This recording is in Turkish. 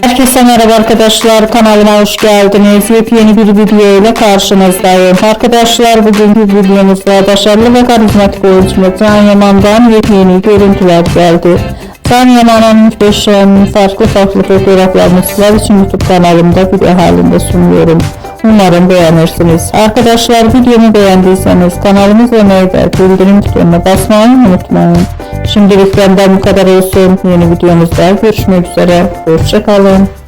Herkese merhaba arkadaşlar, kanalıma hoş geldiniz. Yepyeni bir video ile karşınızdayım. Arkadaşlar, bugünkü videomuzda başarılı ve karizmatik oyuncumuz Can Yaman'dan yepyeni görüntüler geldi. Can Yaman'ın muhteşem farklı fotoğraflarını sizler için YouTube kanalımda video halinde sunuyorum. Umarım beğenirsiniz. Arkadaşlar, videomu beğendiyseniz kanalımıza abone ve bildirim butonuna basmayı unutmayın. Şimdilik benden bu kadar olsun. Yeni videomuzda görüşmek üzere. Hoşça kalın.